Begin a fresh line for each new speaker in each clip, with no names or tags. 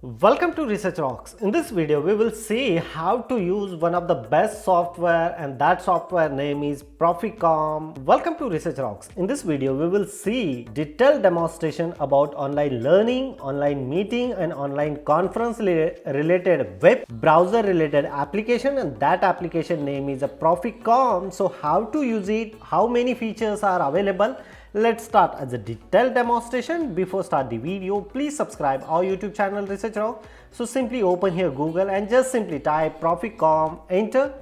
Welcome to Research Rocks. In this video, we will see how to use one of the best software, and that software name is Proficonf. Welcome to Research Rocks. In this video, we will see detailed demonstration about online learning, online meeting and online conference related web browser related application, and that application name is a Proficonf. So how to use it, how many features are available. Let's start as a detailed demonstration. Before start the video, please subscribe our YouTube channel Research Rock. So simply open here Google and just simply type Proficonf, enter.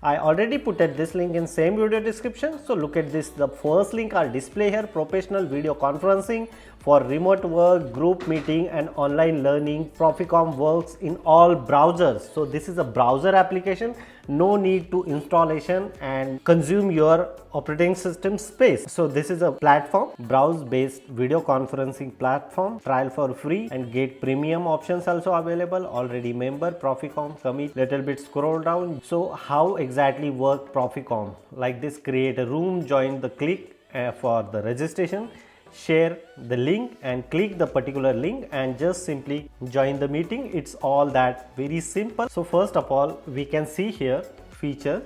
I already put this link in same video description. So look at this, the first link are display here, professional video conferencing for remote work, group meeting and online learning. Proficonf works in all browsers. So this is a browser application, no need to installation and consume your operating system space. So this is a platform, browse based video conferencing platform, trial for free and get premium options also available. Already member Proficonf, commit, little bit scroll down. So how exactly work Proficonf? Like this, create a room, join the click for the registration, share the link and click the particular link and just simply join the meeting. It's all that very simple. So first of all, we can see here feature.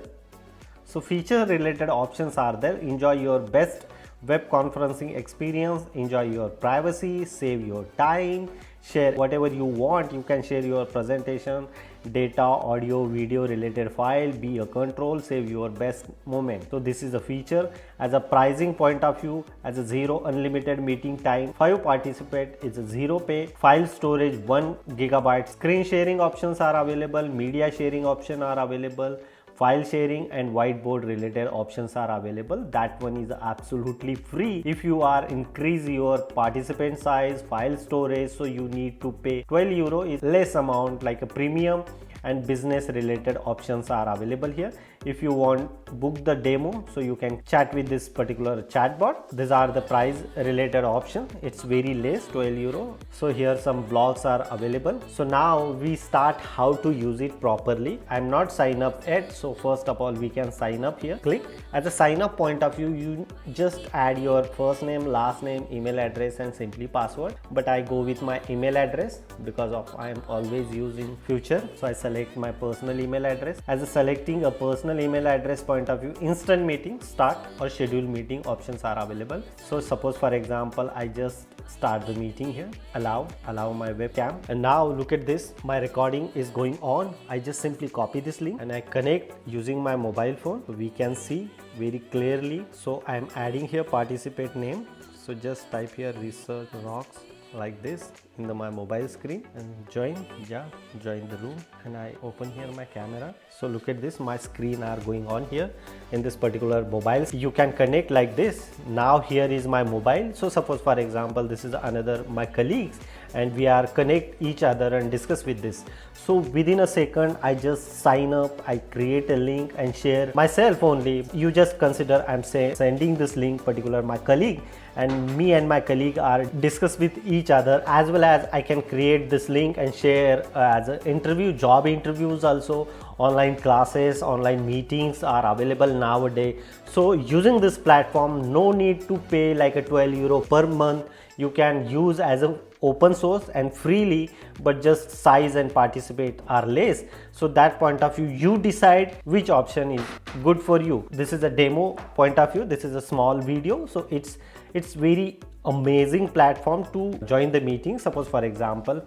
So feature related options are there. Enjoy your best web conferencing experience, enjoy your privacy, save your time, share whatever you want. You can share your presentation, data, audio, video related file, be a control, save your best moment. So this is a feature. As a pricing point of view, as a 0 unlimited meeting time, 5 participate, is a 0 pay, file storage 1 GB, screen sharing options are available, media sharing option are available, file sharing and whiteboard related options are available. That one is absolutely free. If you are increase your participant size, file storage, so you need to pay 12 euro is less amount, like a premium and business related options are available here. If you want book the demo, so you can chat with this particular chatbot. These are the price related option. It's very less, 12 euro. So here some blogs are available. So now we start how to use it properly. I'm not sign up yet. So first of all, we can sign up here. Click. As a sign up point of view, you just add your first name, last name, email address and simply password. But I go with my email address because of I am always using future. So I select my personal email address. As a selecting a personal email address point of view, instant meeting, start or schedule meeting options are available. So suppose for example, I just start the meeting here, allow my webcam, and now look at this, my recording is going on. I just simply copy this link and I connect using my mobile phone, so we can see very clearly. So I am adding here participant name, so just type here Research Rocks like this in my mobile screen and join the room, and I open here my camera. So look at this, my screen are going on here in this particular mobile. You can connect like this. Now here is my mobile. So suppose for example, this is another my colleagues and we are connect each other and discuss with this. So within a second, I just sign up, I create a link and share myself only. You just consider I'm sending this link particular my colleague, and me and my colleague are discuss with each other, as well as I can create this link and share as an interview, job interviews also, online classes, online meetings are available nowadays. So using this platform, no need to pay like a 12 euro per month. You can use as a open source and freely, but just size and participate are less. So that point of view, you decide which option is good for you. This is a demo point of view. This is a small video. So it's very amazing platform to join the meeting. Suppose for example,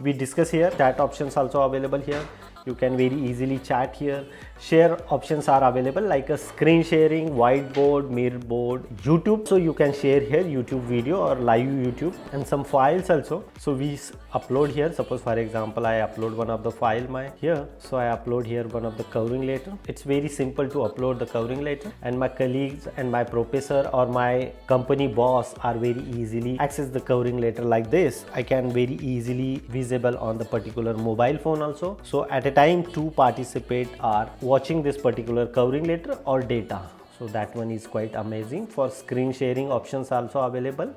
we discuss here, chat options also available here. You can very easily chat here. Share options are available like a screen sharing, whiteboard, mirror board, YouTube. So you can share here YouTube video or live YouTube, and some files also. So we upload here. Suppose for example, I upload one of the file here. So I upload here one of the covering letter. It's very simple to upload the covering letter, and my colleagues and my professor or my company boss are very easily access the covering letter like this. I can very easily visible on the particular mobile phone also. So at a time, 2 participate are watching this particular covering letter or data. So that one is quite amazing. For screen sharing options also available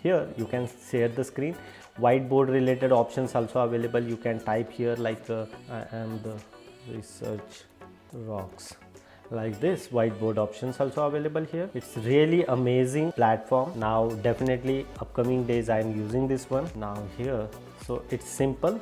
here. You can share the screen. Whiteboard related options also available. You can type here like I am the Research Rocks like this. Whiteboard options also available here. It's really amazing platform. Now definitely upcoming days I am using this one now here. So it's simple,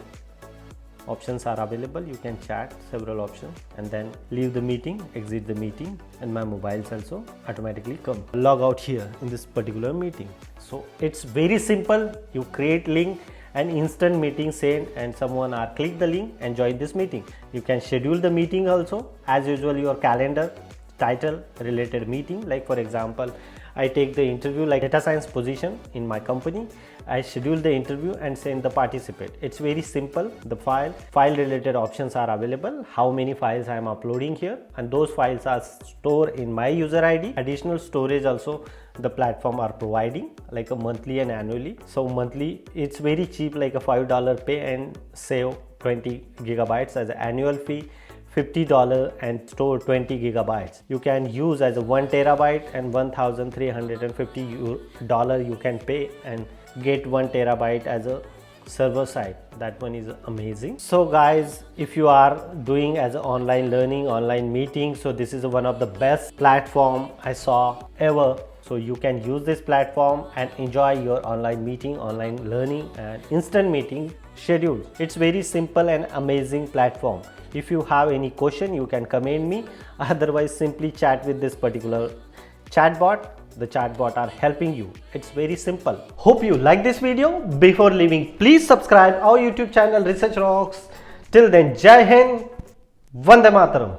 options are available. You can chat several options and then leave the meeting, exit the meeting, and my mobiles also automatically come. Log out here in this particular meeting. So it's very simple. You create link, an instant meeting send, and someone click the link and join this meeting. You can schedule the meeting also as usual. Your calendar, title, related meeting. Like for example, I take the interview like data science position in my company. I schedule the interview and send the participant. It's very simple. The file related options are available. How many files I am uploading here, and those files are stored in my user ID. Additional storage also the platform are providing, like a monthly and annually. So monthly it's very cheap, like a $5 pay and save 20 gigabytes as an annual fee. $50 and store 20 gigabytes. You can use as a 1 terabyte and $1,350 you can pay and get 1 terabyte as a server side. That one is amazing. So guys, if you are doing as an online learning, online meeting, so this is one of the best platform I saw ever. So you can use this platform and enjoy your online meeting, online learning, and instant meeting schedule. It's very simple and amazing platform. If you have any question, you can comment me. Otherwise, simply chat with this particular chatbot. The chatbot are helping you. It's very simple. Hope you like this video. Before leaving, please subscribe our YouTube channel Research Rocks. Till then, Jai Hind, Vande Mataram.